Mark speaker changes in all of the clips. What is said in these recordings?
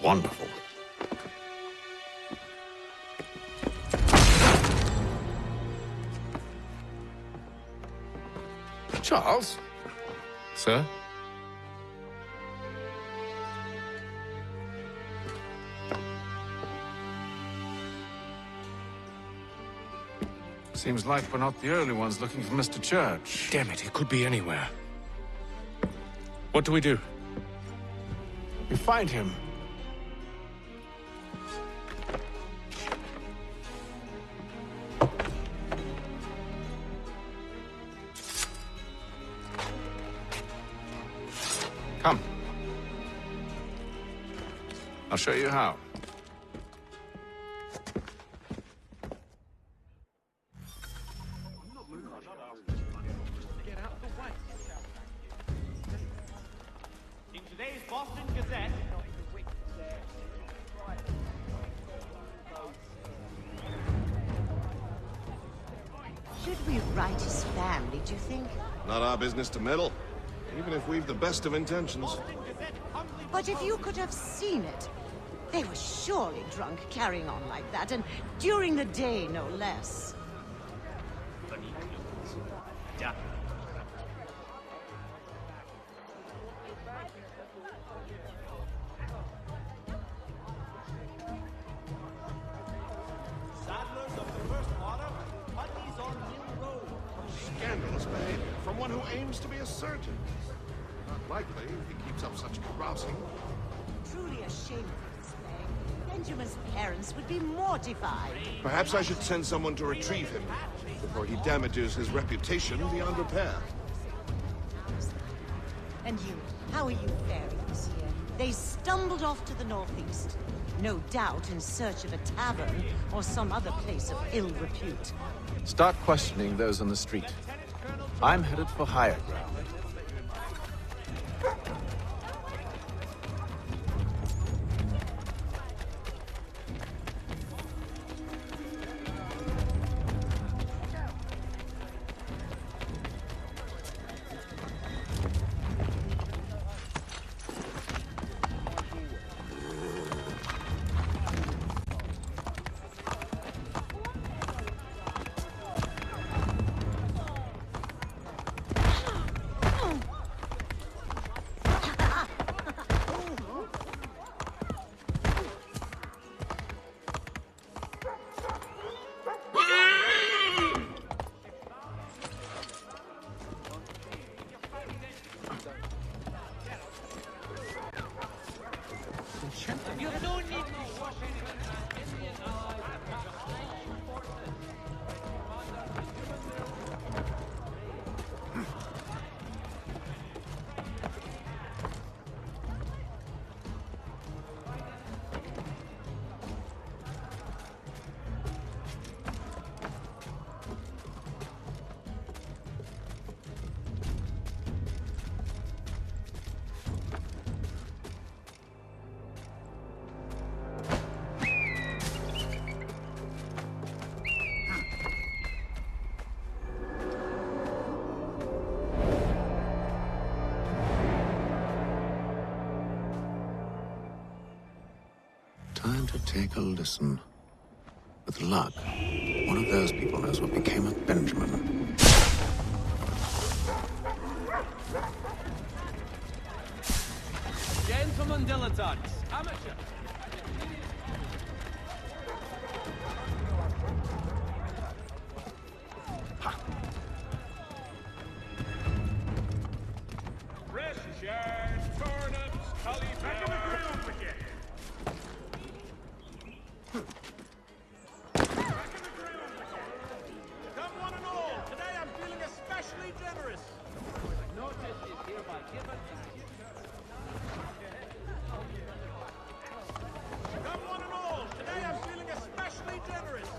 Speaker 1: Wonderful. Charles?
Speaker 2: Sir?
Speaker 3: Seems like we're not the only ones looking for Mr. Church.
Speaker 2: Damn it, he could be anywhere. What do we do?
Speaker 3: We find him. Come. I'll show you how.
Speaker 4: In today's Boston Gazette,
Speaker 5: Should we write his family, do you think?
Speaker 6: Not our business to meddle, even if we've the best of intentions.
Speaker 5: But if you could have seen it, they were surely drunk carrying on like that, and during the day, no less.
Speaker 4: saddlers of the first water, putneys on Mill Road.
Speaker 6: Scandalous behavior from one who aims to be a surgeon. Not likely if he keeps up such carousing.
Speaker 5: Truly a shameful display. Benjamin's parents would be mortified.
Speaker 6: Perhaps I should send someone to retrieve him before he damages his reputation beyond repair.
Speaker 5: And you, how are you faring this year? They stumbled off to the northeast. No doubt in search of a tavern or some other place of ill repute.
Speaker 1: Start questioning those on the street. I'm headed for higher ground. Time to take a listen. With luck, one of those people knows what became of Benjamin.
Speaker 4: Gentlemen dilettantes, amateur. Fresh shards, turnips, cauliflower. Come one and all, today I'm feeling especially generous. Notice is hereby given. Come one and all, today I'm feeling especially generous.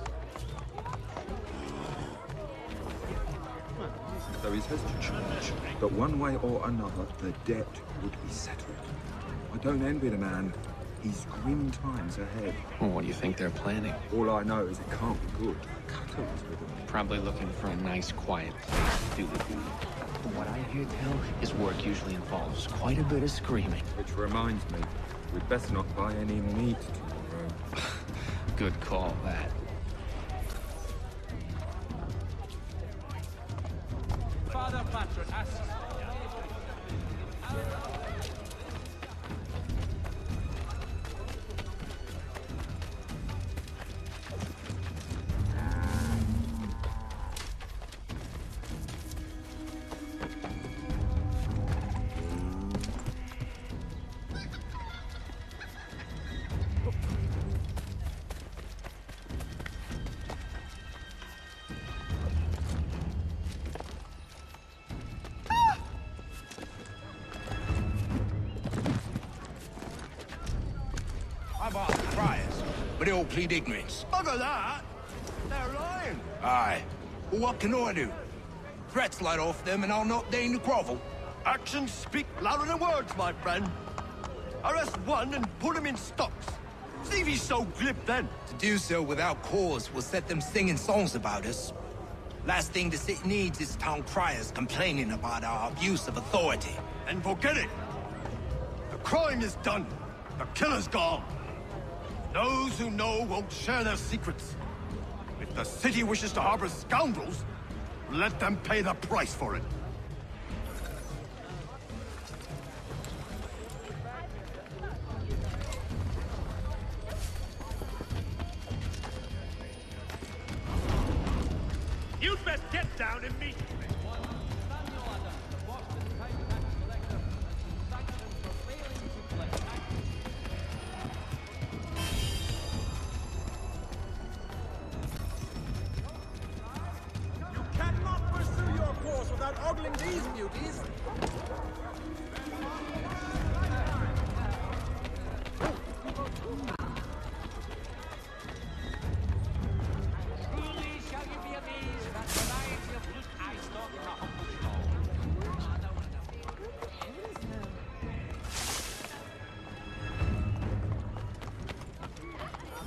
Speaker 7: So he says to church, but one way or another, the debt would be settled. I don't envy the man. He's grim times ahead.
Speaker 2: Well, what do you think they're planning?
Speaker 7: All I know is it can't be good. Cutter was with him.
Speaker 2: Probably looking for a nice, quiet place to do the deed. From what I hear tell, his work usually involves quite a bit of screaming.
Speaker 7: Which reminds me, We'd best not buy any meat tomorrow.
Speaker 2: Good call, that.
Speaker 4: Father Patron asks.
Speaker 8: I've asked the friars, but they all plead ignorance.
Speaker 6: Bugger that! They're lying!
Speaker 8: Aye. Well, what can I do? Threats light off them and I'll not deign to grovel.
Speaker 6: Actions speak louder than words, my friend. Arrest one and put him in stocks. See if he's so glib then.
Speaker 8: To do so without cause will set them singing songs about us. Last thing the city needs is town criers complaining about our abuse of authority.
Speaker 6: And forget it. The crime is done. The killer's gone. Those who know won't share their secrets. If the city wishes to harbor scoundrels, let them pay the price for it.
Speaker 4: You'd best get down immediately. You cannot pursue your course without ogling these beauties.
Speaker 9: Truly shall you be amazed at the variety of fruit I stock in a humble stall.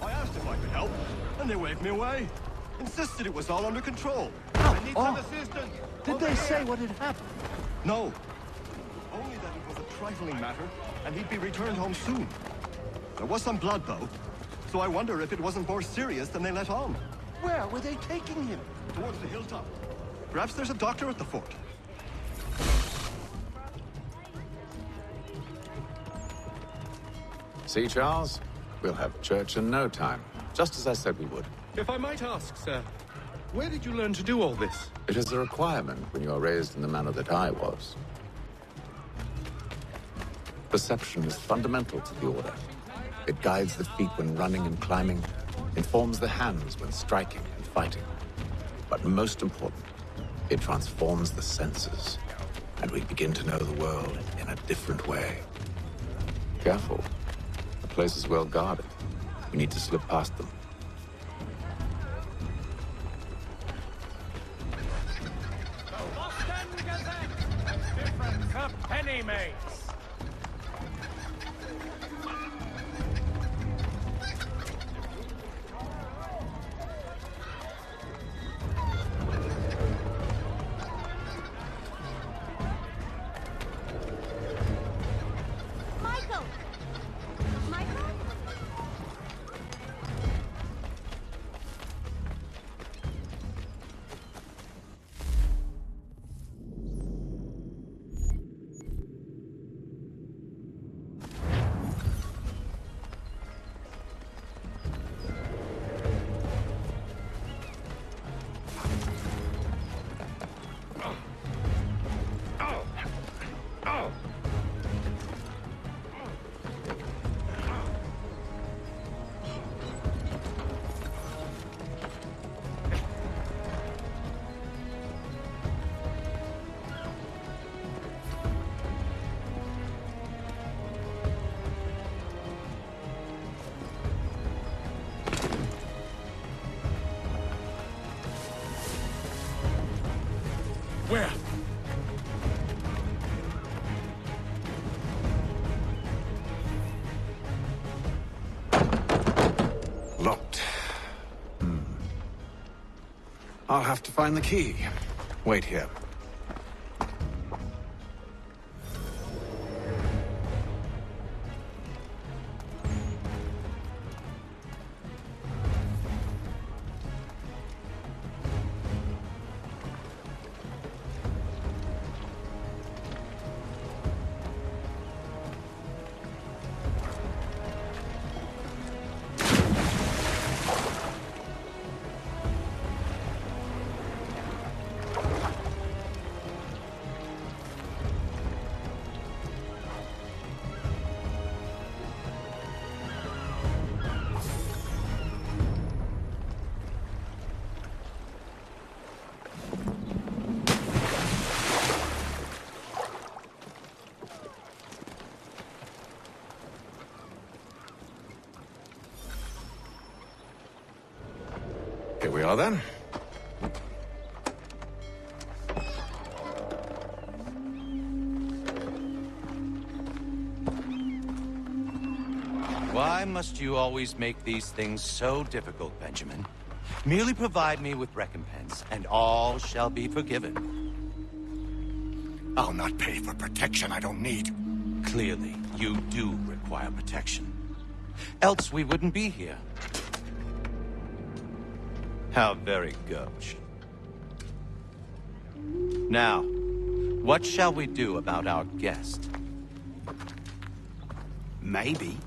Speaker 6: I asked if I could help, and they waved me away. Insisted it was all under control. I need some assistance.
Speaker 4: Did they say what had happened?
Speaker 6: No. Only that it was a trifling matter, and he'd be returned home soon. There was some blood, though, so I wonder if it wasn't more serious than they let on.
Speaker 4: Where were they taking him?
Speaker 6: Towards the hilltop. Perhaps there's a doctor at the fort.
Speaker 1: See, Charles? We'll have church in no time, just as I said we would.
Speaker 10: If I might ask, sir, where did you learn to do all this?
Speaker 1: It is a requirement when you are raised in the manner that I was. Perception is fundamental to the order. It guides the feet when running and climbing, informs the hands when striking and fighting. But most important, it transforms the senses, and we begin to know the world in a different way. Careful. The place is well guarded. We need to slip past them.
Speaker 4: Boston Gazette! Different cup penny mates!
Speaker 5: Michael! Michael?
Speaker 10: Where?
Speaker 3: Locked. I'll have to find the key. Wait here. are then.
Speaker 11: Why must you always make these things so difficult, Benjamin? Merely provide me with recompense, and all shall be forgiven.
Speaker 6: I'll not pay for protection I don't need.
Speaker 11: Clearly, you do require protection. Else we wouldn't be here. How very gauche. Now, what shall we do about our guest?
Speaker 12: Maybe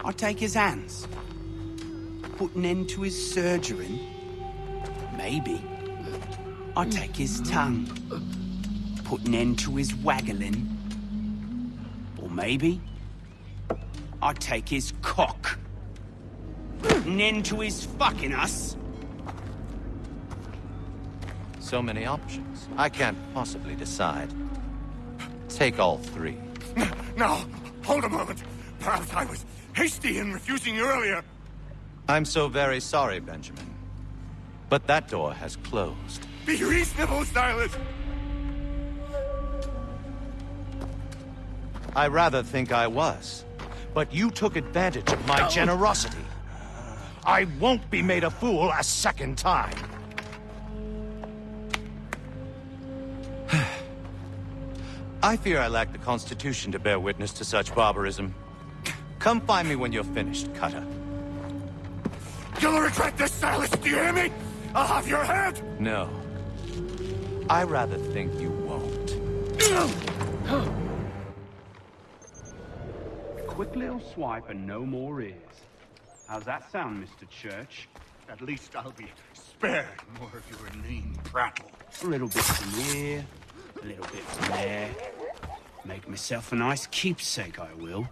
Speaker 12: I'll take his hands. Put an end to his surgery. Maybe I'll take his tongue. Put an end to his waggling. Or maybe I'll take his cock. Put an end to his fucking us.
Speaker 11: So many options. I can't possibly decide. Take all three.
Speaker 6: No, hold a moment. Perhaps I was hasty in refusing you earlier.
Speaker 11: I'm so very sorry, Benjamin. But that door has closed.
Speaker 6: Be reasonable, Silas!
Speaker 11: I rather think I was. But you took advantage of my generosity. I won't be made a fool a second time. I fear I lack the constitution to bear witness to such barbarism. Come find me when you're finished, Cutter.
Speaker 6: You'll regret this, Silas, do you hear me? I'll have your head!
Speaker 11: No. I rather think you won't.
Speaker 13: Quick little swipe and no more ears. How's that sound, Mr. Church?
Speaker 6: At least I'll be spared more of your inane prattle.
Speaker 13: A little bit from here, a little bit from there. Make myself a nice keepsake, I will.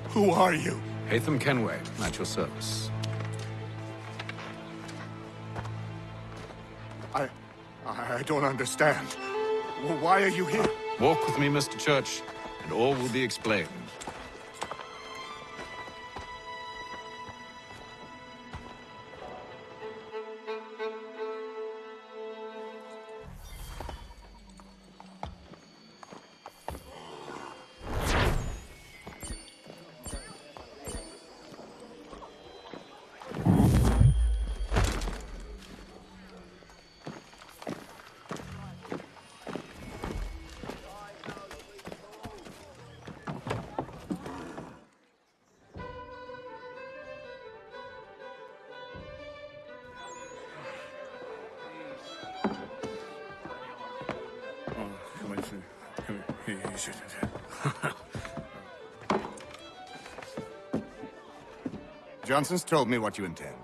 Speaker 6: Who are you?
Speaker 3: Hatham Kenway, at your service.
Speaker 6: I don't understand. Why are you here?
Speaker 3: Walk with me, Mr. Church, and all will be explained.
Speaker 6: Johnson's told me what you intend.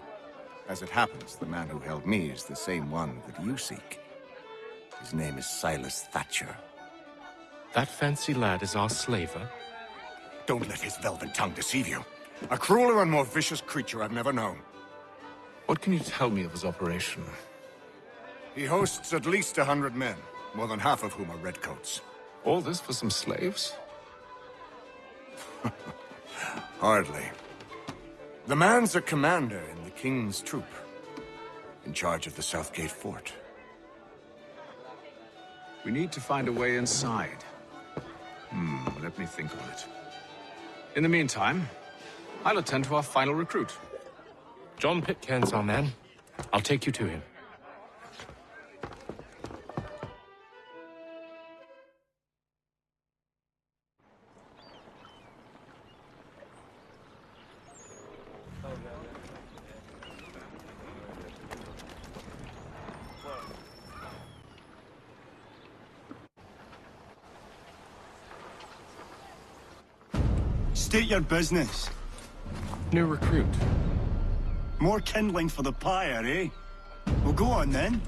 Speaker 6: As it happens, the man who held me is the same one that you seek. His name is Silas Thatcher.
Speaker 2: That fancy lad is our slaver?
Speaker 6: Don't let his velvet tongue deceive you. A crueler and more vicious creature I've never known.
Speaker 3: What can you tell me of his operation?
Speaker 6: He hosts at least 100 men, more than half of whom are redcoats.
Speaker 3: All this for some slaves?
Speaker 6: Hardly. The man's a commander in the King's troop, in charge of the Southgate Fort.
Speaker 3: We need to find a way inside. Let me think on it. In the meantime, I'll attend to our final recruit.
Speaker 2: John Pitcairn's our man. I'll take you to him.
Speaker 14: State your business.
Speaker 2: New recruit.
Speaker 14: More kindling for the pyre, eh? Well, go on then.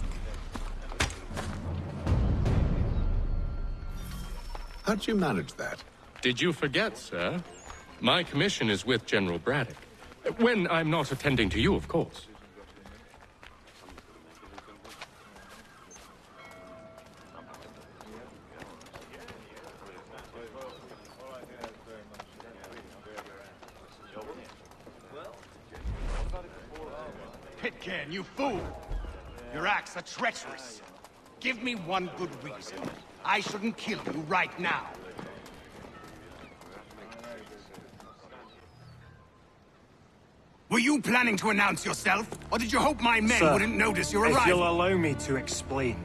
Speaker 3: How'd you manage that?
Speaker 2: Did you forget, sir? My commission is with General Braddock. When I'm not attending to you, of course.
Speaker 14: Pitcairn, you fool! Your acts are treacherous. Give me one good reason. I shouldn't kill you right now. Were you planning to announce yourself? Or did you hope my men
Speaker 15: Sir,
Speaker 14: wouldn't notice your
Speaker 15: if
Speaker 14: arrival?
Speaker 15: you'll allow me to explain.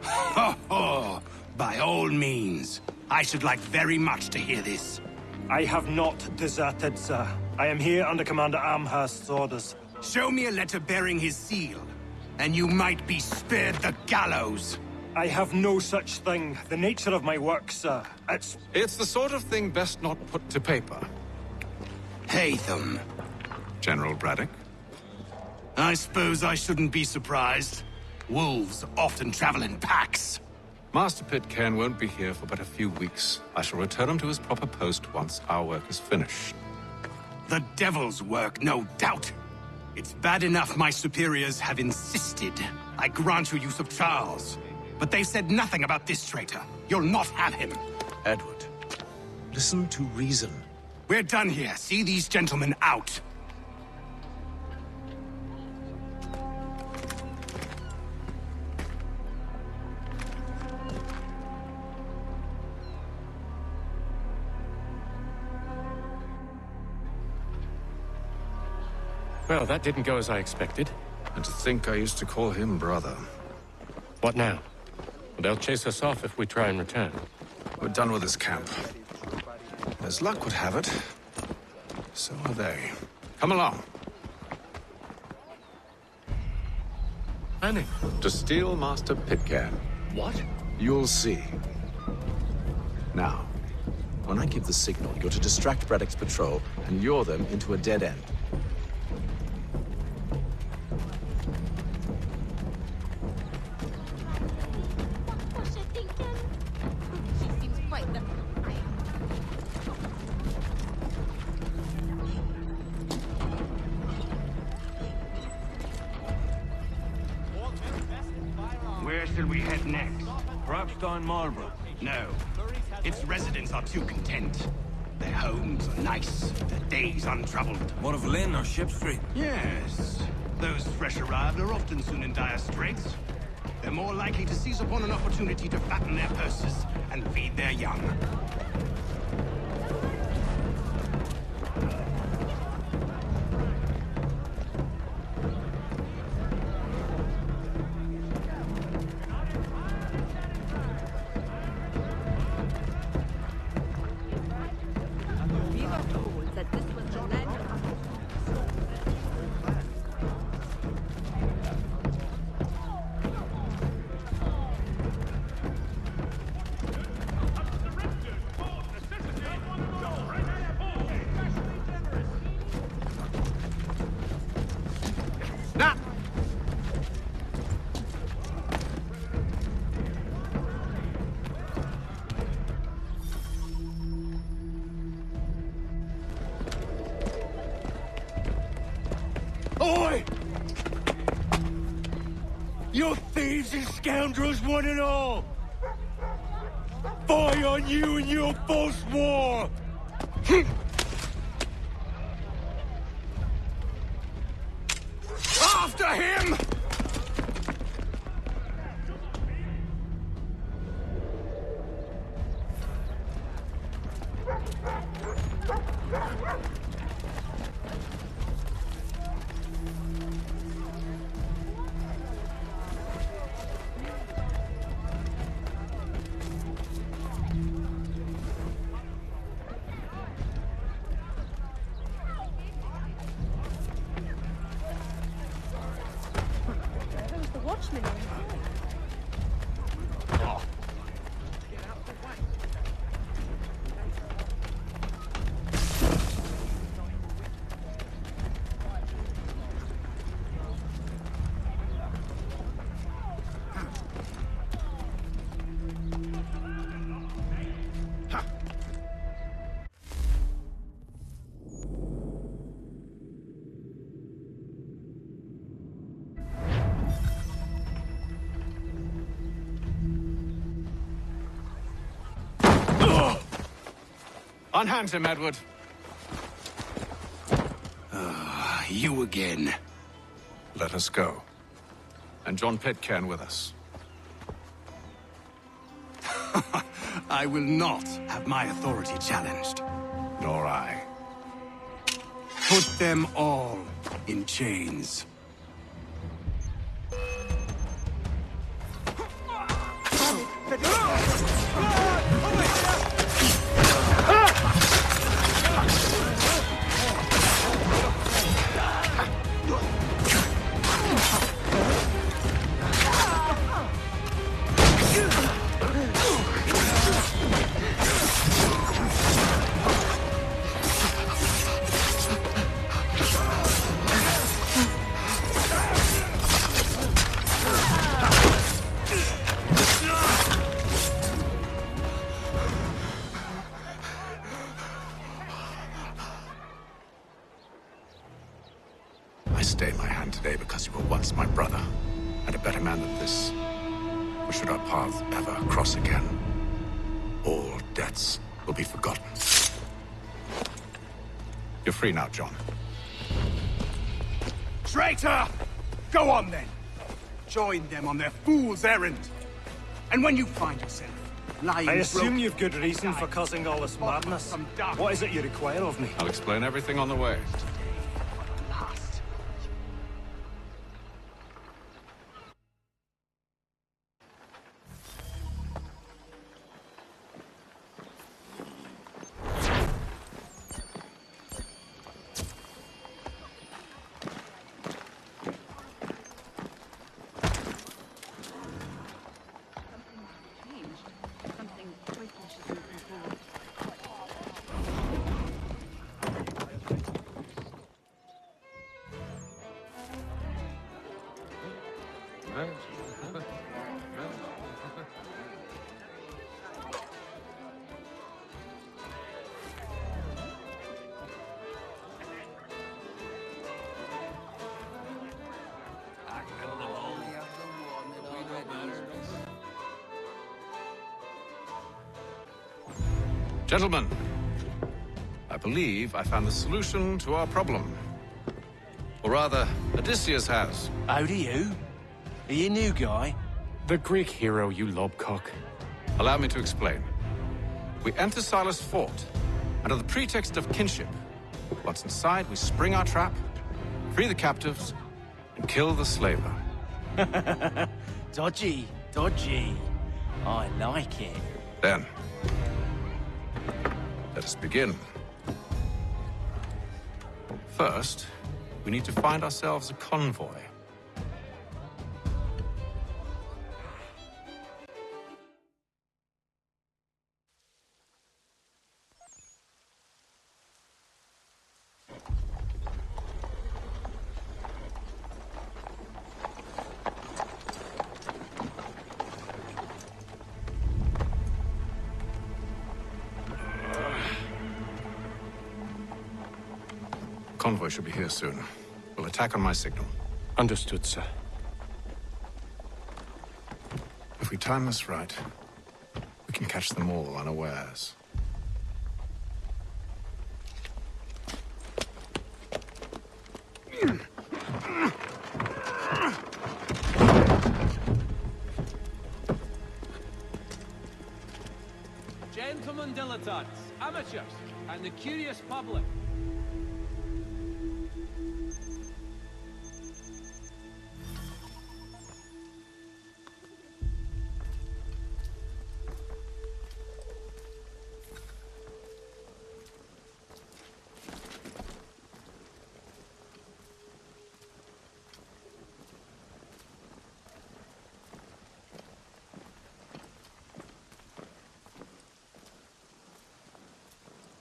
Speaker 14: Ho ho! By all means. I should like very much to hear this.
Speaker 15: I have not deserted, sir. I am here under Commander Amherst's orders.
Speaker 14: Show me a letter bearing his seal, and you might be spared the gallows.
Speaker 15: I have no such thing. The nature of my work, sir,
Speaker 3: It's the sort of thing best not put to paper.
Speaker 14: Hatham.
Speaker 3: General Braddock?
Speaker 14: I suppose I shouldn't be surprised. Wolves often travel in packs.
Speaker 3: Master Pitcairn won't be here for but a few weeks. I shall return him to his proper post once our work is finished.
Speaker 14: The devil's work, no doubt. It's bad enough my superiors have insisted I grant you use of Charles. But they've said nothing about this traitor. You'll not have him.
Speaker 3: Edward, listen to reason.
Speaker 14: We're done here. See these gentlemen out.
Speaker 2: Well, that didn't go as I expected.
Speaker 3: And to think I used to call him brother.
Speaker 2: What now? They'll chase us off if we try and return.
Speaker 3: We're done with this camp. As luck would have it, so are they. Come along.
Speaker 2: Annie.
Speaker 1: To steal Master Pitcairn.
Speaker 2: What?
Speaker 1: You'll see. Now, when I give the signal, you're to distract Braddock's patrol and lure them into a dead end.
Speaker 14: Where should we head next?
Speaker 6: Perhaps down Marlborough.
Speaker 14: No. Its residents are too content. Their homes are nice, their days untroubled.
Speaker 6: What of Lynn or Ship Street?
Speaker 14: Yes. Those fresh arrived are often soon in dire straits. They're more likely to seize upon an opportunity to fatten their purses and feed their young.
Speaker 6: Oi! You thieves and scoundrels, one and all! Fire on you and your false war!
Speaker 14: After him!
Speaker 16: Who's the watchman?
Speaker 3: Unhand him, Edward.
Speaker 14: You again.
Speaker 3: Let us go. And John Pitcairn with us.
Speaker 14: I will not have my authority challenged.
Speaker 3: Nor I.
Speaker 14: Put them all in chains.
Speaker 3: I stay my hand today because you were once my brother, and a better man than this. Or should our paths ever cross again, all debts will be forgotten. You're free now, John.
Speaker 14: Traitor! Go on then. Join them on their fool's errand. And when you find yourself lying
Speaker 15: I assume
Speaker 14: broken,
Speaker 15: you've good reason for causing all this madness. What is it you require of me?
Speaker 3: I'll explain everything on the way. Gentlemen, I believe I found the solution to our problem. Or rather, Odysseus has.
Speaker 11: How do you? Are you a new guy?
Speaker 2: The Greek hero, you lobcock.
Speaker 3: Allow me to explain. We enter Silas' fort, under the pretext of kinship. Once inside, we spring our trap, free the captives, and kill the slaver.
Speaker 11: Dodgy, dodgy. I like it.
Speaker 3: Then, let us begin. First, we need to find ourselves a convoy. Convoy should be here soon. We'll attack on my signal.
Speaker 2: Understood, sir.
Speaker 3: If we time this right, we can catch them all unawares.
Speaker 4: Gentlemen dilettantes, amateurs, and the curious public.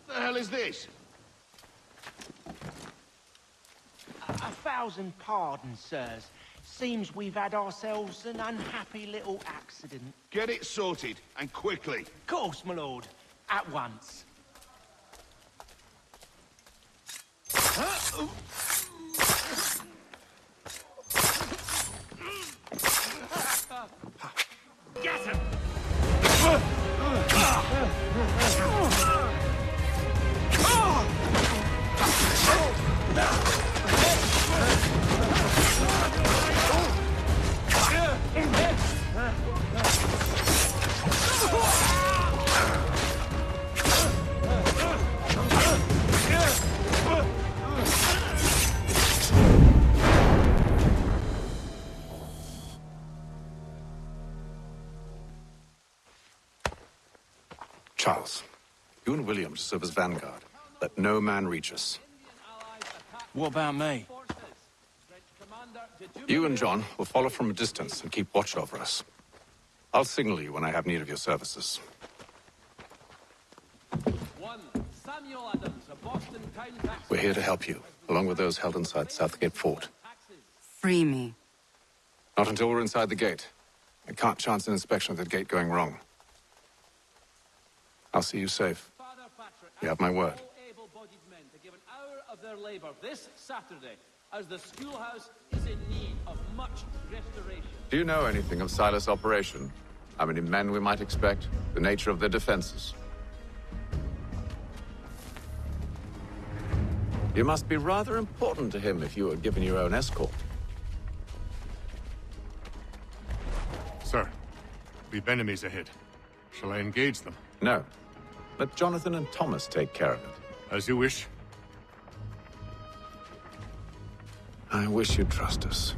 Speaker 17: What the hell is this?
Speaker 18: A 1,000 pardons, sirs. Seems we've had ourselves an unhappy little accident.
Speaker 17: Get it sorted, and quickly.
Speaker 18: Course, my lord. At once.
Speaker 4: Get him!
Speaker 3: Charles, you and William serve as vanguard. Let no man reach us.
Speaker 12: What about me?
Speaker 3: You and John will follow from a distance and keep watch over us. I'll signal you when I have need of your services. We're here to help you, along with those held inside Southgate Fort.
Speaker 19: Free me.
Speaker 3: Not until we're inside the gate. I can't chance an inspection of the gate going wrong. I'll see you safe. You have my word.
Speaker 4: Of their labor this Saturday, as the schoolhouse is in need of much restoration.
Speaker 1: Do you know anything of Silas' operation? How many men we might expect? The nature of their defenses? You must be rather important to him if you were given your own escort.
Speaker 20: Sir, we've enemies ahead. Shall I engage them?
Speaker 1: No. Let Jonathan and Thomas take care of it.
Speaker 20: As you wish.
Speaker 1: I wish you'd trust us.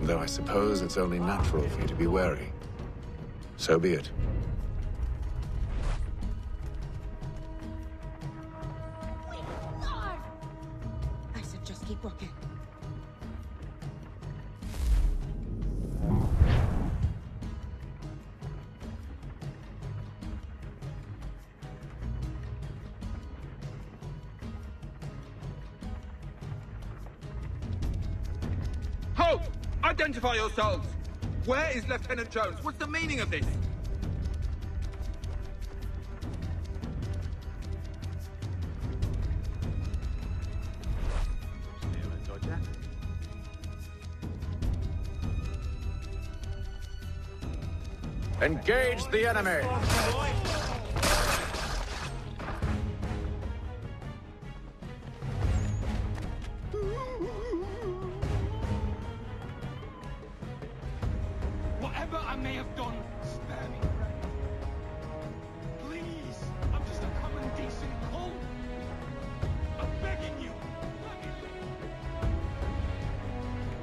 Speaker 1: Though I suppose it's only natural for you to be wary. So be it.
Speaker 5: I said just keep walking.
Speaker 7: Halt! Identify yourselves! Where is Lieutenant Jones? What's the meaning of this?
Speaker 1: Engage the enemy!
Speaker 9: Whatever I may have done, spare me. Please, I'm just a common decent cult. I'm begging you.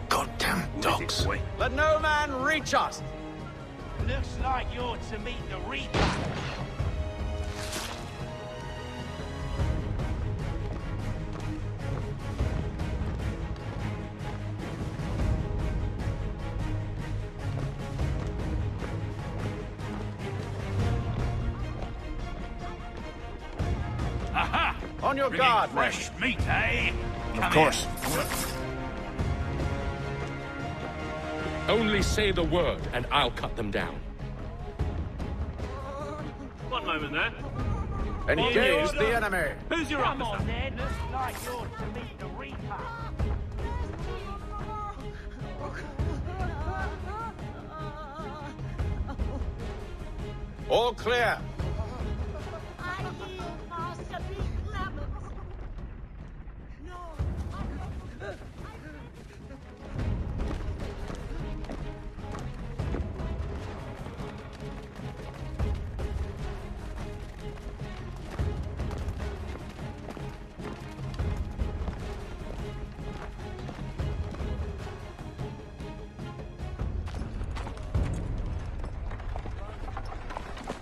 Speaker 1: Goddamn dogs.
Speaker 18: Let no man reach us!
Speaker 4: Looks like you're to meet the Reaper.
Speaker 2: Aha!
Speaker 1: On your
Speaker 2: Bringing
Speaker 1: guard,
Speaker 2: fresh meat, eh?
Speaker 20: Of course.
Speaker 2: Only say the word, and I'll cut them down.
Speaker 4: One moment there.
Speaker 1: Engage the enemy!
Speaker 4: Who's your officer? Come on, then. Looks like you're to meet the Reaper.
Speaker 1: All clear.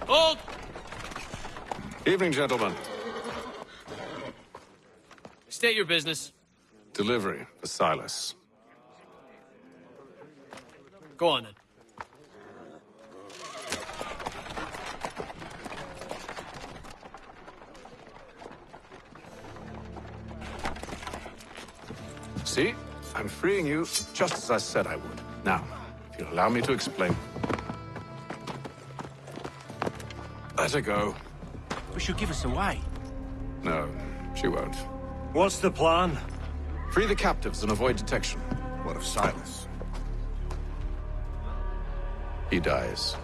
Speaker 2: Hold!
Speaker 3: Evening, gentlemen.
Speaker 21: State your business.
Speaker 3: Delivery for Silas.
Speaker 21: Go on, then.
Speaker 3: See? I'm freeing you just as I said I would. Now, if you'll allow me to explain. Let her go.
Speaker 12: But she'll give us away.
Speaker 3: No, she won't.
Speaker 15: What's the plan?
Speaker 3: Free the captives and avoid detection.
Speaker 17: What of Silas?
Speaker 3: He dies.